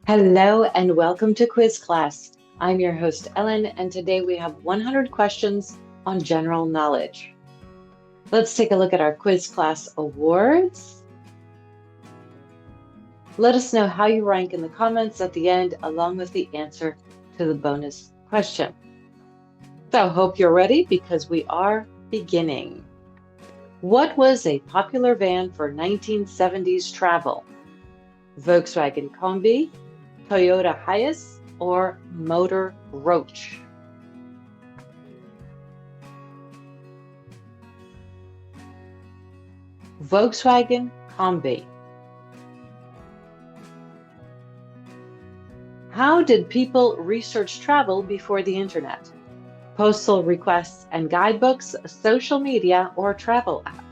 Hello and welcome to Quiz Class. I'm your host, Ellen, and today we have 100 questions on general knowledge. Let's take a look at our Quiz Class awards. Let us know how you rank in the comments at the end, along with the answer to the bonus question. So, hope you're ready because we are beginning. What was a popular van for 1970s travel? Volkswagen Combi, Toyota Hiace, or Motor Roach? Volkswagen Combi. How did people research travel before the internet? Postal requests and guidebooks, social media, or travel apps?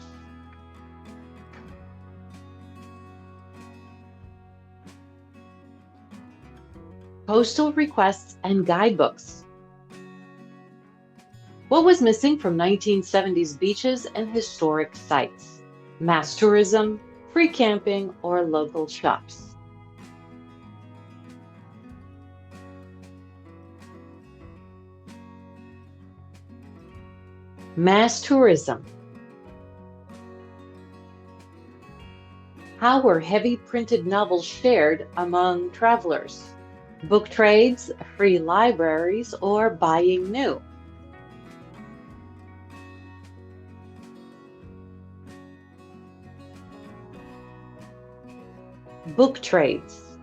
Postal requests and guidebooks. What was missing from 1970s beaches and historic sites? Mass tourism, free camping, or local shops? Mass tourism. How were heavy printed novels shared among travelers? Book trades, free libraries, or buying new? Book trades.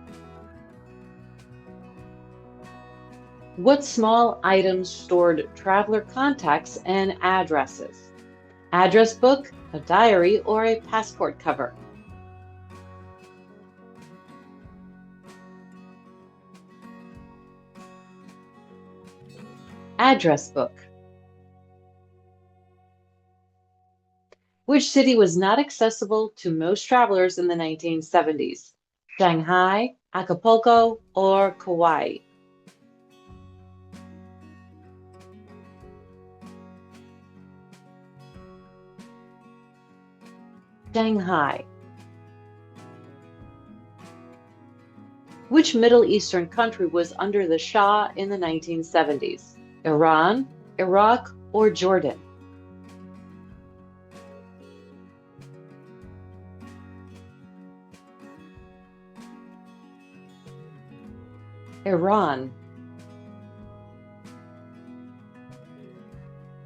What small items stored traveler contacts and addresses? Address book, a diary, or a passport cover? Address book. Which city was not accessible to most travelers in the 1970s? Shanghai, Acapulco, or Kauai? Shanghai. Which Middle Eastern country was under the Shah in the 1970s? Iran, Iraq, or Jordan? Iran.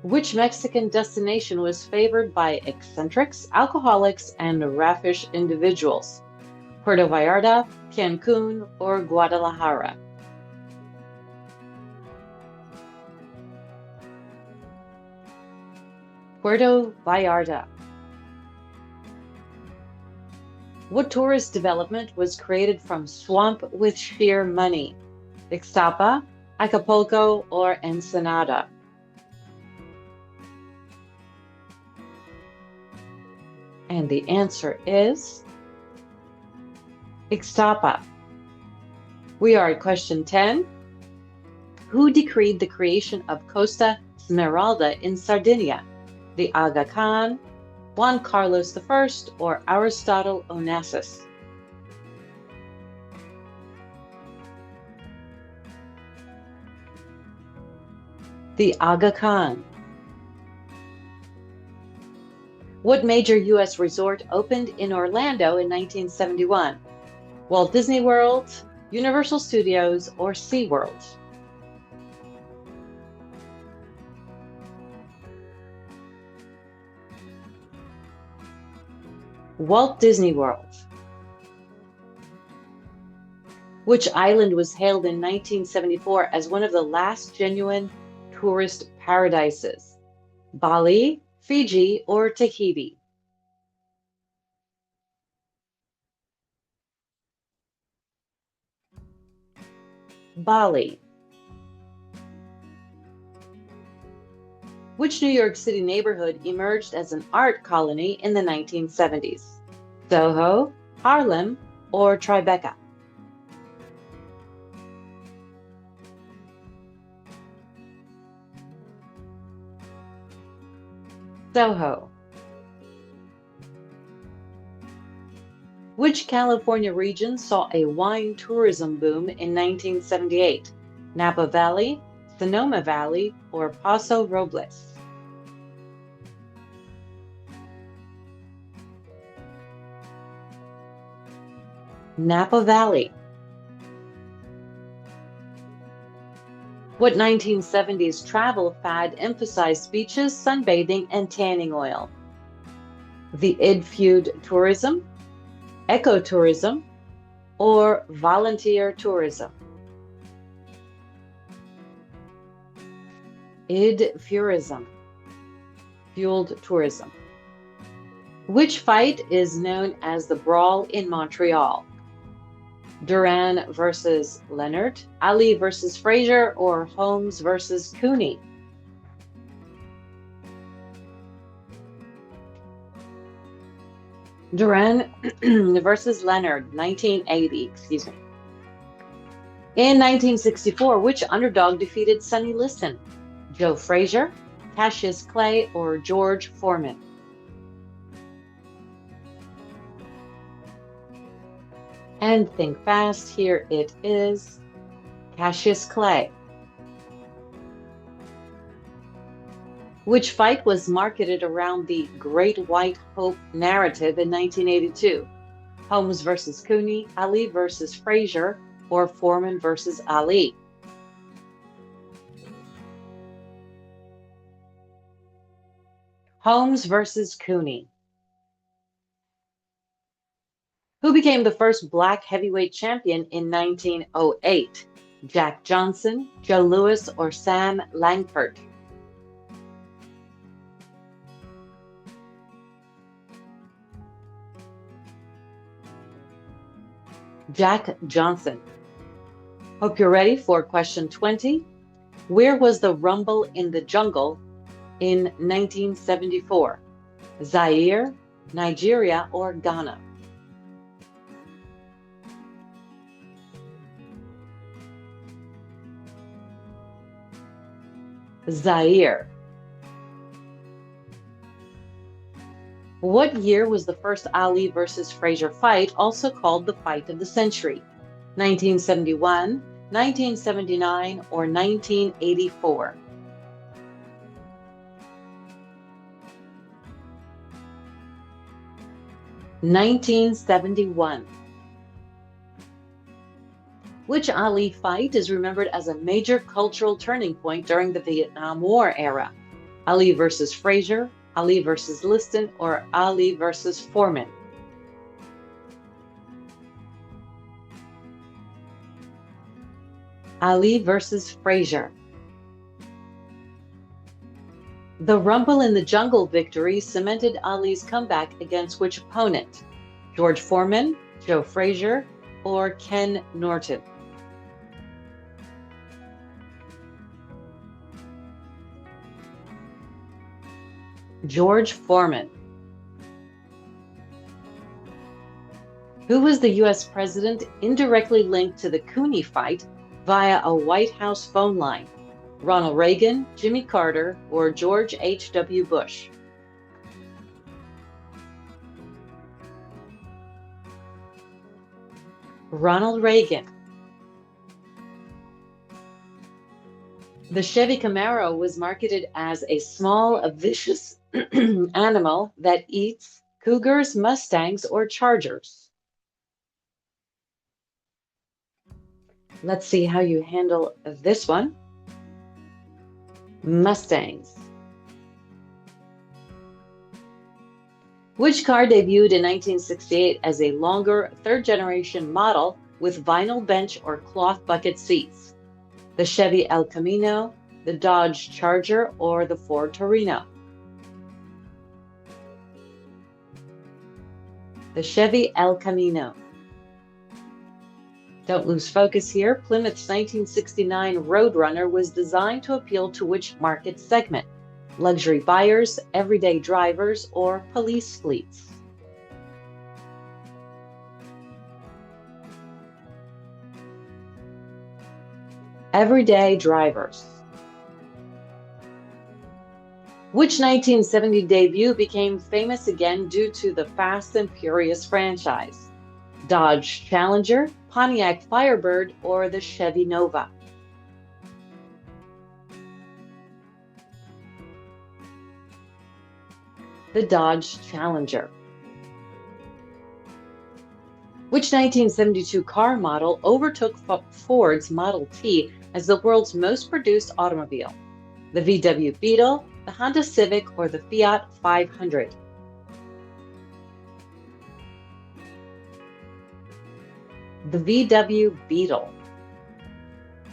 Which Mexican destination was favored by eccentrics, alcoholics, and raffish individuals? Puerto Vallarta, Cancun, or Guadalajara? Puerto Vallarta. What tourist development was created from swamp with sheer money? Ixtapa, Acapulco, or Ensenada? And the answer is Ixtapa. We are at question 10. Who decreed the creation of Costa Smeralda in Sardinia? The Aga Khan, Juan Carlos I, or Aristotle Onassis? The Aga Khan. What major U.S. resort opened in Orlando in 1971? Walt Disney World, Universal Studios, or SeaWorld? Walt Disney World. Which island was hailed in 1974 as one of the last genuine tourist paradises? Bali, Fiji, or Tahiti? Bali. Which New York City neighborhood emerged as an art colony in the 1970s? Soho, Harlem, or Tribeca? Soho. Which California region saw a wine tourism boom in 1978? Napa Valley, Sonoma Valley, or Paso Robles? Napa Valley. What 1970s travel fad emphasized beaches, sunbathing, and tanning oil? The id feud tourism, ecotourism, or volunteer tourism? Id furism, fueled tourism. Which fight is known as the Brawl in Montreal? Duran versus Leonard, Ali versus Frazier, or Holmes versus Cooney? Duran versus Leonard, 1980, excuse me. In 1964, which underdog defeated Sonny Liston? Joe Frazier, Cassius Clay, or George Foreman? And think fast, here it is, Cassius Clay. Which fight was marketed around the Great White Hope narrative in 1982? Holmes versus Cooney, Ali versus Frazier, or Foreman versus Ali? Holmes versus Cooney. Who became the first black heavyweight champion in 1908? Jack Johnson, Joe Louis, or Sam Langford? Jack Johnson. Hope you're ready for question 20. Where was the Rumble in the Jungle in 1974? Zaire, Nigeria, or Ghana? Zaire. What year was the first Ali versus Frazier fight also called the fight of the century? 1971, 1979, or 1984? (1971). Which Ali fight is remembered as a major cultural turning point during the Vietnam War era? Ali versus Frazier, Ali versus Liston, or Ali versus Foreman? Ali versus Frazier. The Rumble in the Jungle victory cemented Ali's comeback against which opponent? George Foreman, Joe Frazier, or Ken Norton? George Foreman. Who was the U.S. president indirectly linked to the Cooney fight via a White House phone line? Ronald Reagan, Jimmy Carter, or George H.W. Bush? Ronald Reagan. The Chevy Camaro was marketed as a small, vicious animal that eats cougars, mustangs, or chargers. Let's see how you handle this one. Mustangs. Which car debuted in 1968 as a longer third-generation model with vinyl bench or cloth bucket seats? The Chevy El Camino, the Dodge Charger, or the Ford Torino? The Chevy El Camino. Don't lose focus here. Plymouth's 1969 Roadrunner was designed to appeal to which market segment? Luxury buyers, everyday drivers, or police fleets? Everyday drivers. Which 1970 debut became famous again due to the Fast and Furious franchise? Dodge Challenger, Pontiac Firebird, or the Chevy Nova? The Dodge Challenger. Which 1972 car model overtook Ford's Model T as the world's most produced automobile? The VW Beetle, the Honda Civic, or the Fiat 500? The VW Beetle.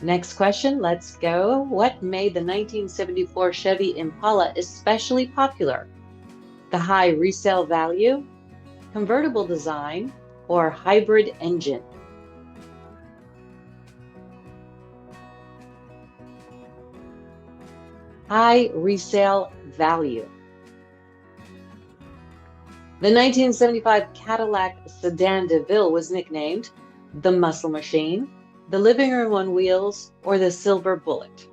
Next question, let's go. What made the 1974 Chevy Impala especially popular? The high resale value, convertible design, or hybrid engine? High resale value. The 1975 Cadillac Sedan DeVille was nicknamed the Muscle Machine, the Living Room on Wheels, or the Silver Bullet?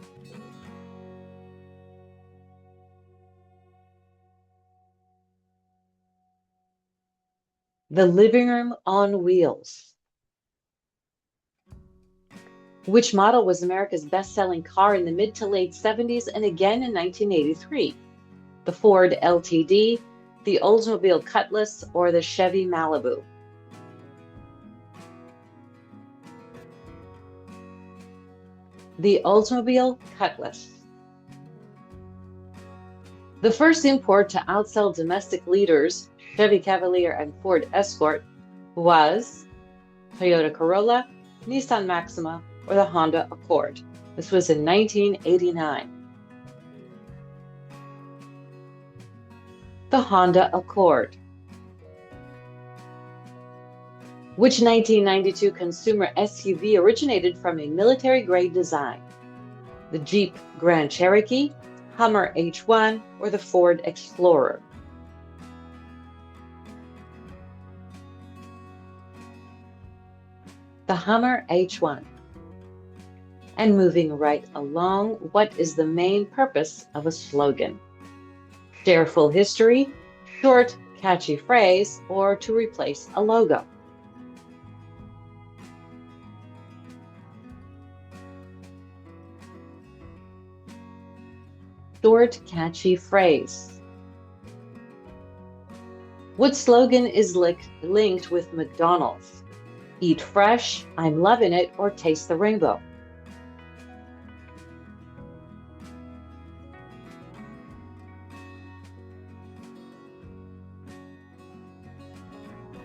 The Living Room on Wheels. Which model was America's best-selling car in the mid to late 70s and again in 1983? The Ford LTD, the Oldsmobile Cutlass, or the Chevy Malibu? The Oldsmobile Cutlass. The first import to outsell domestic leaders, Chevy Cavalier and Ford Escort, was Toyota Corolla, Nissan Maxima, or the Honda Accord. This was in 1989. The Honda Accord. Which 1992 consumer SUV originated from a military-grade design? The Jeep Grand Cherokee, Hummer H1, or the Ford Explorer? The Hummer H1. And moving right along, what is the main purpose of a slogan? Share full history, short, catchy phrase, or to replace a logo? Short, catchy phrase. What slogan is linked with McDonald's? Eat fresh, I'm loving it, or taste the rainbow?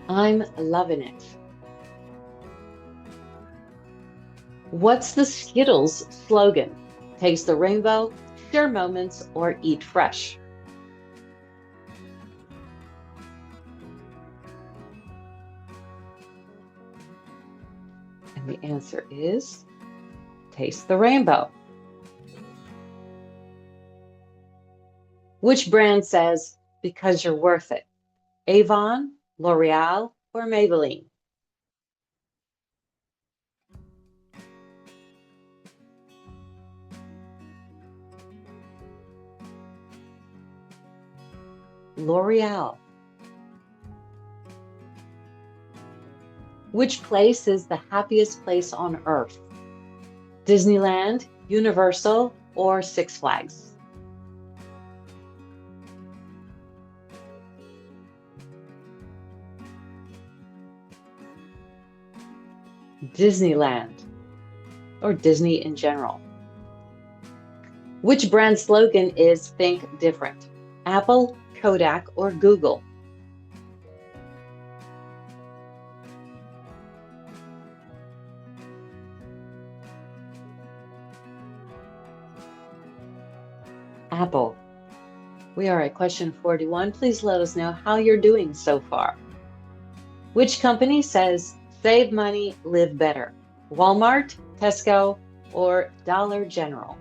I'm loving it. What's the Skittles slogan? Taste the rainbow, share moments, or eat fresh? And the answer is taste the rainbow. Which brand says, because you're worth it? Avon, L'Oreal, or Maybelline? L'Oreal. Which place is the happiest place on earth? Disneyland, Universal, or Six Flags? Disneyland, or Disney in general. Which brand slogan is Think Different? Apple, Kodak, or Google? Apple. We are at question 41. Please let us know how you're doing so far. Which company says, save money, live better? Walmart, Tesco, or Dollar General?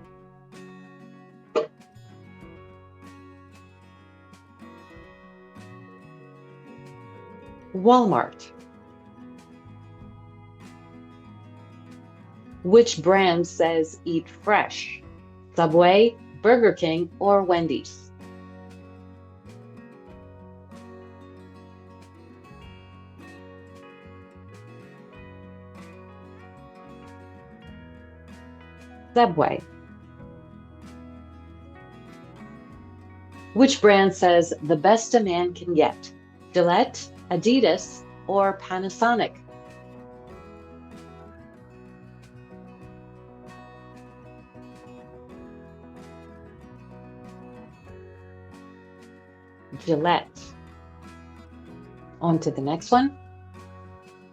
Walmart. Which brand says eat fresh? Subway, Burger King, or Wendy's? Subway. Which brand says the best a man can get? Gillette, Adidas, or Panasonic? Gillette. On to the next one.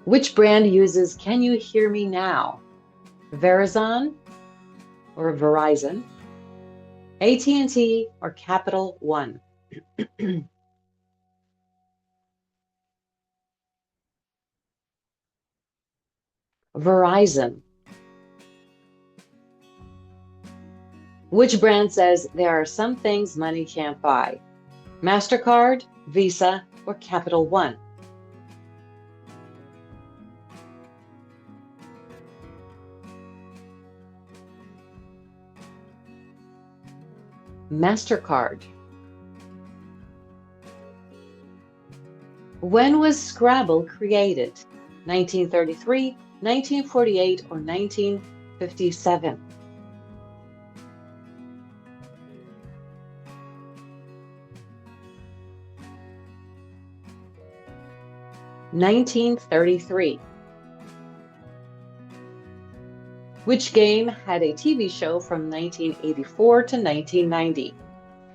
Which brand uses Can You Hear Me Now? Verizon or Verizon, AT&T or Capital One? Verizon. Which brand says there are some things money can't buy? MasterCard, Visa, or Capital One? MasterCard. When was Scrabble created? 1933, 1948, or 1957? 1933. Which game had a TV show from 1984 to 1990?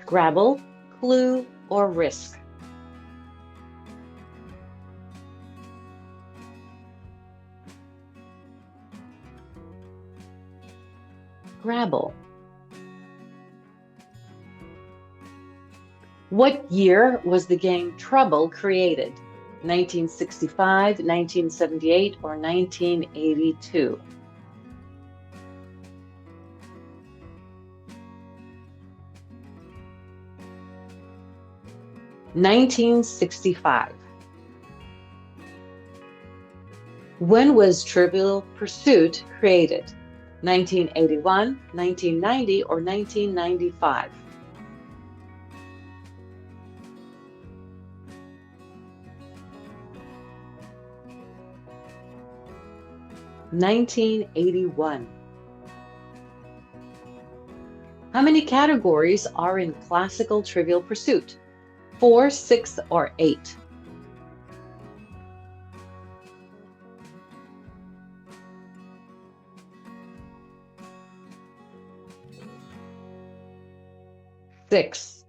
Scrabble, Clue, or Risk? Scrabble. What year was the game Trouble created? 1965, 1978, or 1982? 1965. When was Trivial Pursuit created? 1981, 1990, or 1995? 1981. How many categories are in classical Trivial Pursuit? 4, 6, or 8? 6.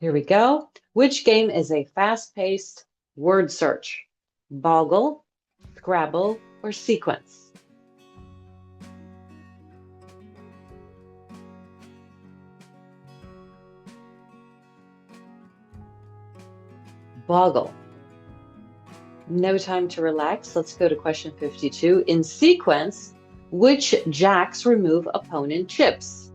Here we go. Which game is a fast-paced word search? Boggle, Scrabble, or Sequence? Boggle. No time to relax. Let's go to question 52. In Sequence, which jacks remove opponent chips?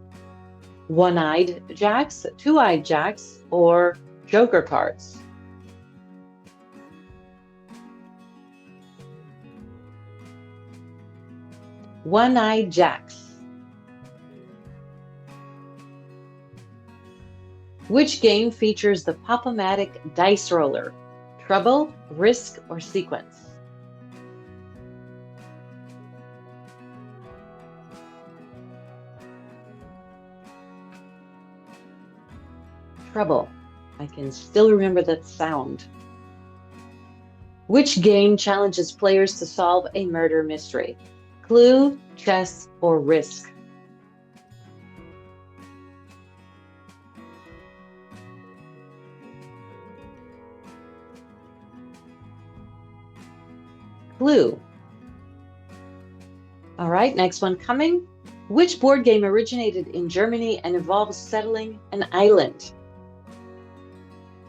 One-eyed jacks, two-eyed jacks, or joker cards? One-eyed jacks. Which game features the Pop-O-Matic dice roller? Trouble, Risk, or Sequence? Trouble. I can still remember that sound. Which game challenges players to solve a murder mystery? Clue, Chess, or Risk? Clue. All right, next one coming. Which board game originated in Germany and involves settling an island?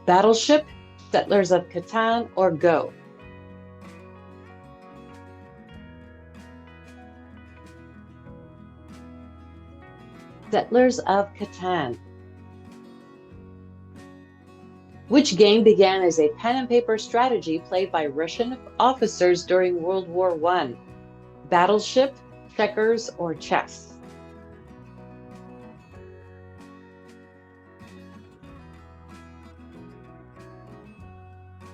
Battleship, Settlers of Catan, or Go? Settlers of Catan. Which game began as a pen and paper strategy played by Russian officers during World War I? Battleship, checkers, or chess?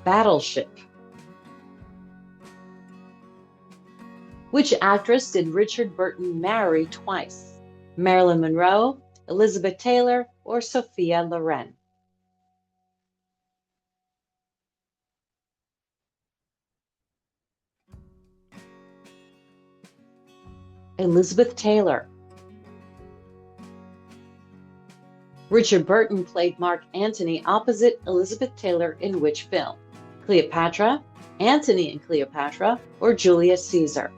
Battleship. Which actress did Richard Burton marry twice? Marilyn Monroe, Elizabeth Taylor, or Sophia Loren? Elizabeth Taylor. Richard Burton played Mark Antony opposite Elizabeth Taylor in which film? Cleopatra, Antony and Cleopatra, or Julius Caesar?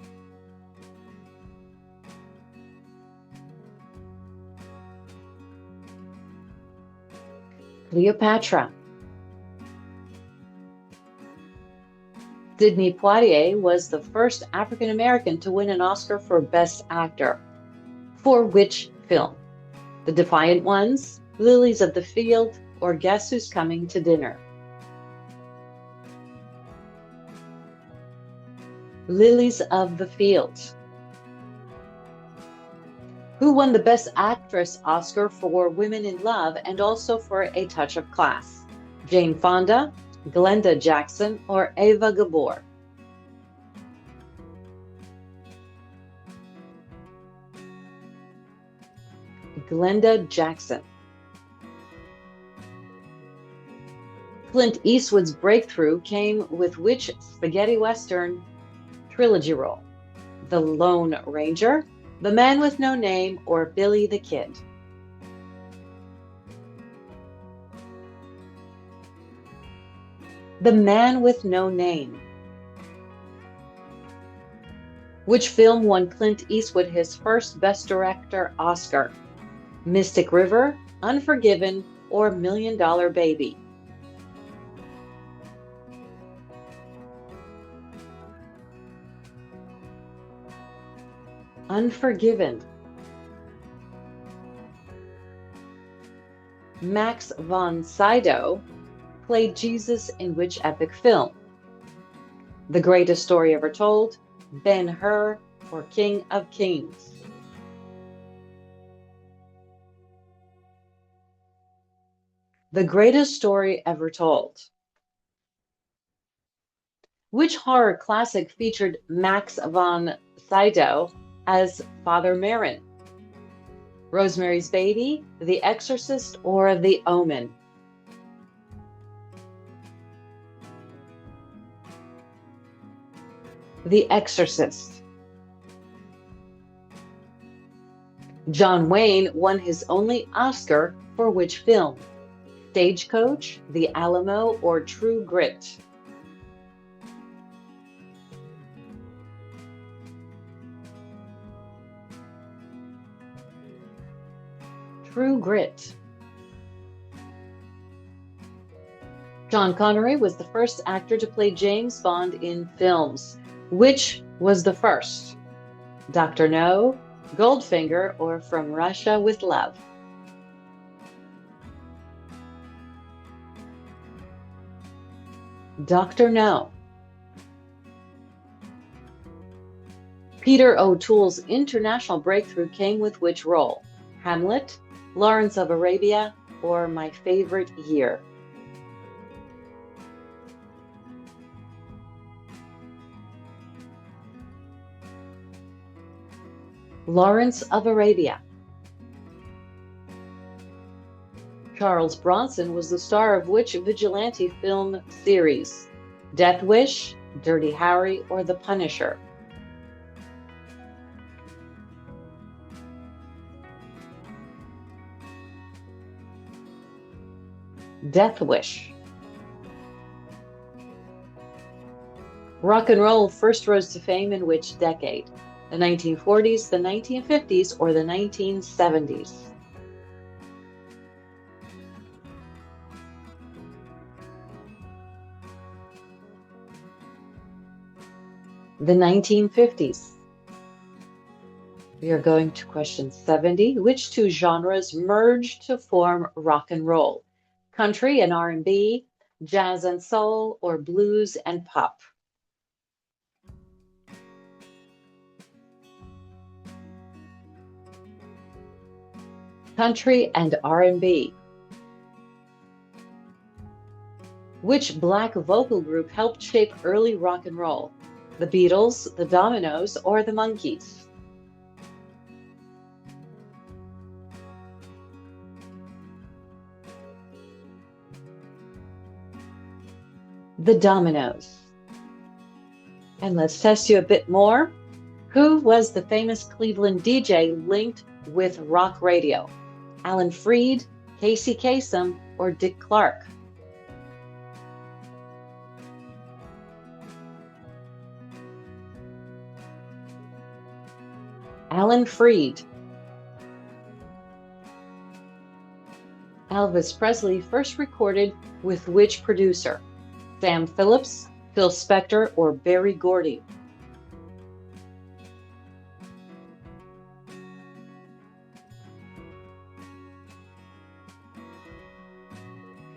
Cleopatra. Sidney Poitier was the first African American to win an Oscar for Best Actor. For which film? The Defiant Ones, Lilies of the Field, or Guess Who's Coming to Dinner? Lilies of the Field. Who won the Best Actress Oscar for Women in Love and also for A Touch of Class? Jane Fonda, Glenda Jackson, or Ava Gabor? Glenda Jackson. Clint Eastwood's breakthrough came with which spaghetti western trilogy role? The Lone Ranger, The Man with No Name, or Billy the Kid? The Man with No Name. Which film won Clint Eastwood his first Best Director Oscar? Mystic River, Unforgiven, or Million Dollar Baby? Unforgiven. Max von Sydow played Jesus in which epic film? The Greatest Story Ever Told, Ben-Hur, or King of Kings? The Greatest Story Ever Told. Which horror classic featured Max von Sydow as Father Merrin? Rosemary's Baby, The Exorcist, or The Omen? The Exorcist. John Wayne won his only Oscar for which film? Stagecoach, The Alamo, or True Grit? True Grit. Sean Connery was the first actor to play James Bond in films. Which was the first? Dr. No, Goldfinger, or From Russia with Love? Dr. No. Peter O'Toole's international breakthrough came with which role? Hamlet, Lawrence of Arabia, or My Favorite Year? Lawrence of Arabia. Charles Bronson was the star of which vigilante film series? Death Wish, Dirty Harry, or The Punisher? Death Wish. Rock and roll first rose to fame in which decade? The 1940s, the 1950s, or the 1970s? The 1950s. We are going to question 70. Which two genres merged to form rock and roll? Country and R&B, jazz and soul, or blues and pop? Country and R&B. Which Black vocal group helped shape early rock and roll? The Beatles, the Dominoes, or the Monkees? The Dominoes. And let's test you a bit more. Who was the famous Cleveland DJ linked with rock radio? Alan Freed, Casey Kasem, or Dick Clark? Alan Freed. Elvis Presley first recorded with which producer? Sam Phillips, Phil Spector, or Berry Gordy?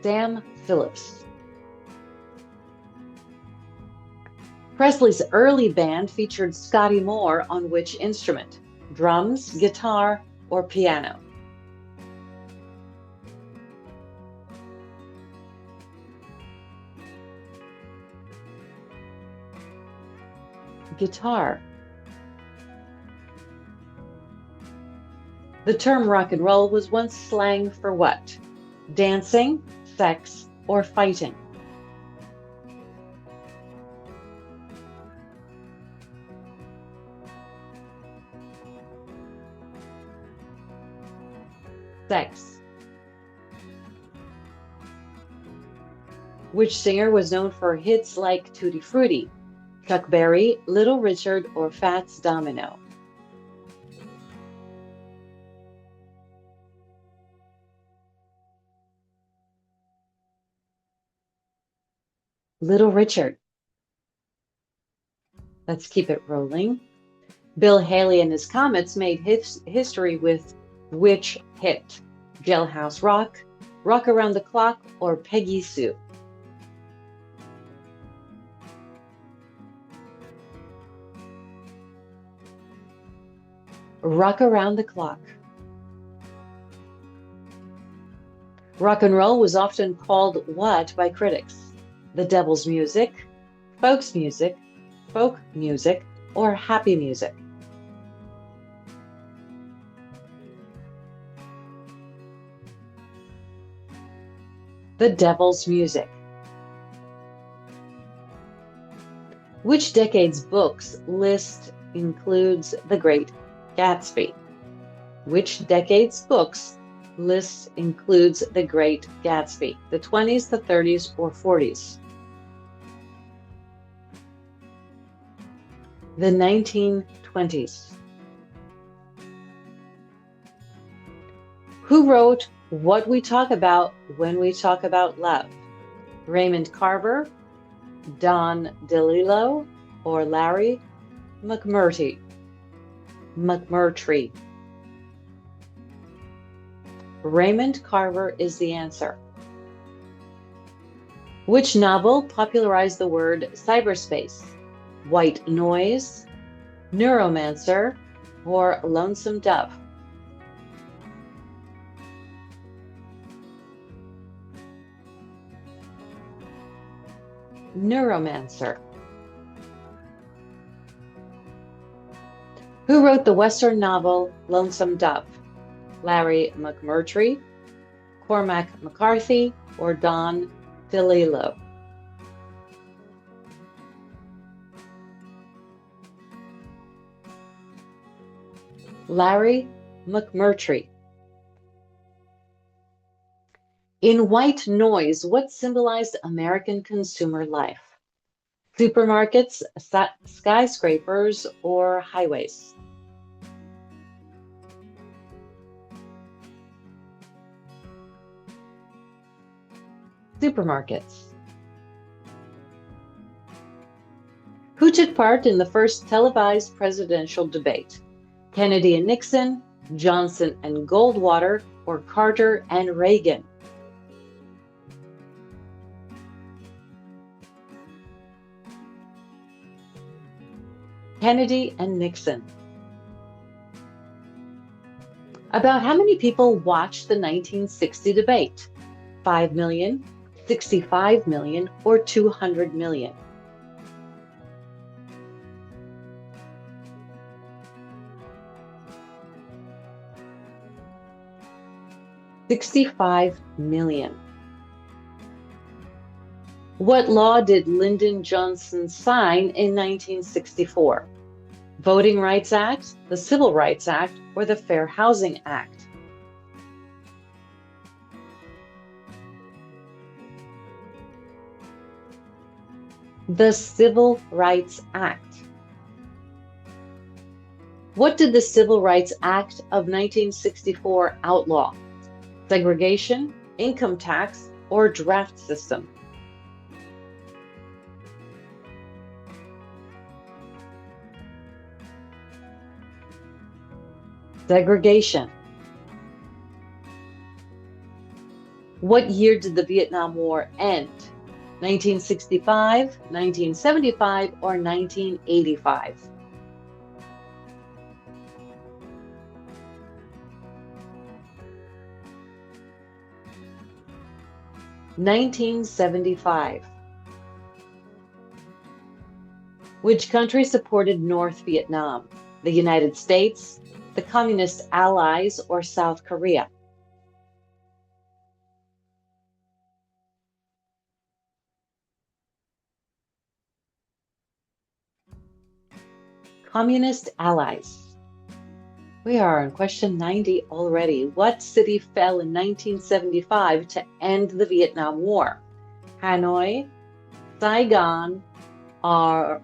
Sam Phillips. Presley's early band featured Scotty Moore on which instrument? Drums, guitar, or piano? Guitar. The term rock and roll was once slang for what? Dancing, sex, or fighting? Sex. Which singer was known for hits like Tutti Frutti? Chuck Berry, Little Richard, or Fats Domino? Little Richard. Let's keep it rolling. Bill Haley and his Comets made history with which hit? Jailhouse Rock, Rock Around the Clock, or Peggy Sue? Rock Around the Clock. Rock and roll was often called what by critics? The devil's music, folk music, or happy music? The devil's music. Which decade's books list includes The Great Gatsby? Which decade's books list includes The Great Gatsby? The 20s, the 30s, or 40s? The 1920s. Who wrote What We Talk About When We Talk About Love? Raymond Carver, Don DeLillo, or Larry McMurtry? Raymond Carver is the answer. Which novel popularized the word cyberspace? White Noise, Neuromancer, or Lonesome Dove? Neuromancer. Who wrote the Western novel Lonesome Dove? Larry McMurtry, Cormac McCarthy, or Don DeLillo? Larry McMurtry. In White Noise, what symbolized American consumer life? Supermarkets, skyscrapers, or highways? Supermarkets. Who took part in the first televised presidential debate? Kennedy and Nixon, Johnson and Goldwater, or Carter and Reagan? Kennedy and Nixon. About how many people watched the 1960 debate? 5 million, 65 million, or 200 million? 65 million. What law did Lyndon Johnson sign in 1964? Voting Rights Act, the Civil Rights Act, or the Fair Housing Act? The Civil Rights Act. What did the Civil Rights Act of 1964 outlaw? Segregation, income tax, or draft system? Segregation. What year did the Vietnam War end? 1965, 1975, or 1985? 1975. Which country supported North Vietnam? The United States, the Communist Allies, or South Korea? Communist Allies. We are on question 90 already. What city fell in 1975 to end the Vietnam War? Hanoi, Saigon, or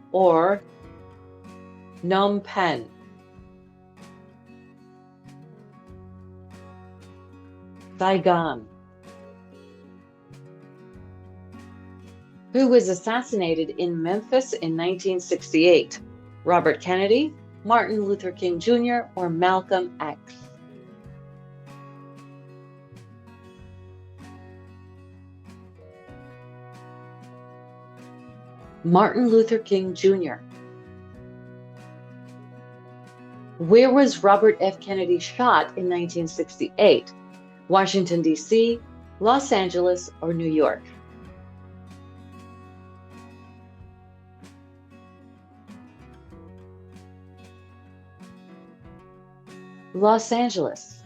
Phnom Penh? Saigon. Who was assassinated in Memphis in 1968? Robert Kennedy, Martin Luther King Jr., or Malcolm X? Martin Luther King Jr. Where was Robert F. Kennedy shot in 1968? Washington, D.C., Los Angeles, or New York? Los Angeles.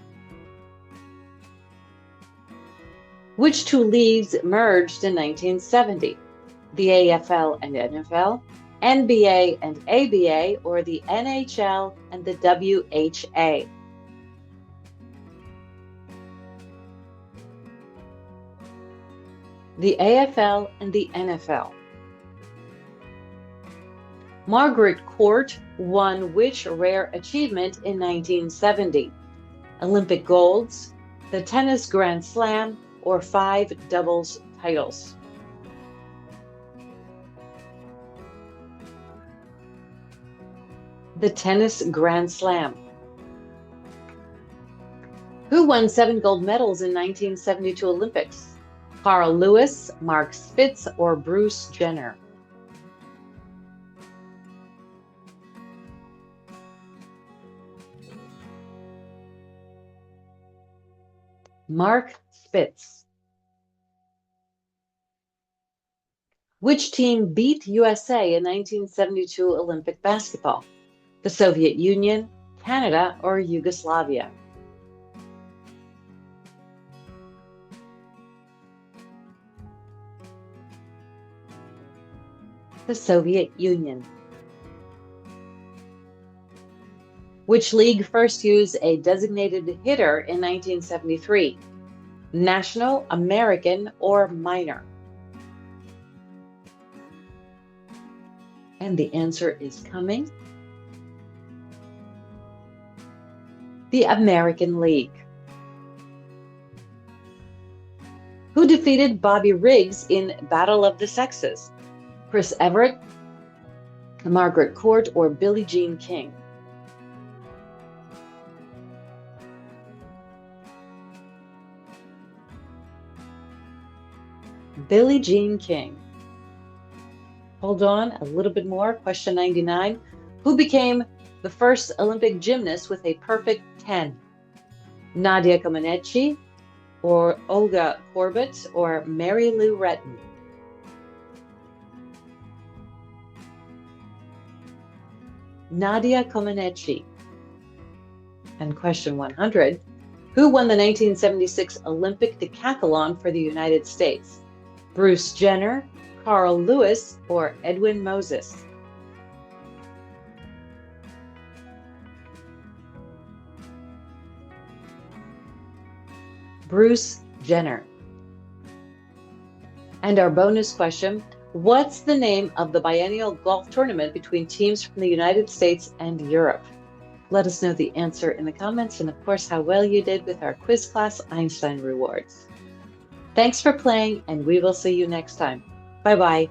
Which two leagues merged in 1970? The AFL and NFL, NBA and ABA, or the NHL and the WHA? The AFL and the NFL. Margaret Court won which rare achievement in 1970? Olympic golds, the tennis Grand Slam, or 5 doubles titles? The tennis Grand Slam. Who won 7 gold medals in 1972 Olympics? Carl Lewis, Mark Spitz, or Bruce Jenner? Mark Spitz. Which team beat USA in 1972 Olympic basketball? The Soviet Union, Canada, or Yugoslavia? The Soviet Union. Which league first used a designated hitter in 1973? National, American, or minor? And the answer is coming. The American League. Who defeated Bobby Riggs in Battle of the Sexes? Chris Everett, Margaret Court, or Billie Jean King? Billie Jean King. Hold on a little bit more. Question 99. Who became the first Olympic gymnast with a perfect 10? Nadia Comaneci, or Olga Korbut, or Mary Lou Retton? Nadia Comaneci. And question 100. Who won the 1976 Olympic decathlon for the United States? Bruce Jenner, Carl Lewis, or Edwin Moses? Bruce Jenner. And our bonus question, what's the name of the biennial golf tournament between teams from the United States and Europe? Let us know the answer in the comments and, of course, how well you did with our quiz class Einstein rewards. Thanks for playing, and we will see you next time. Bye-bye.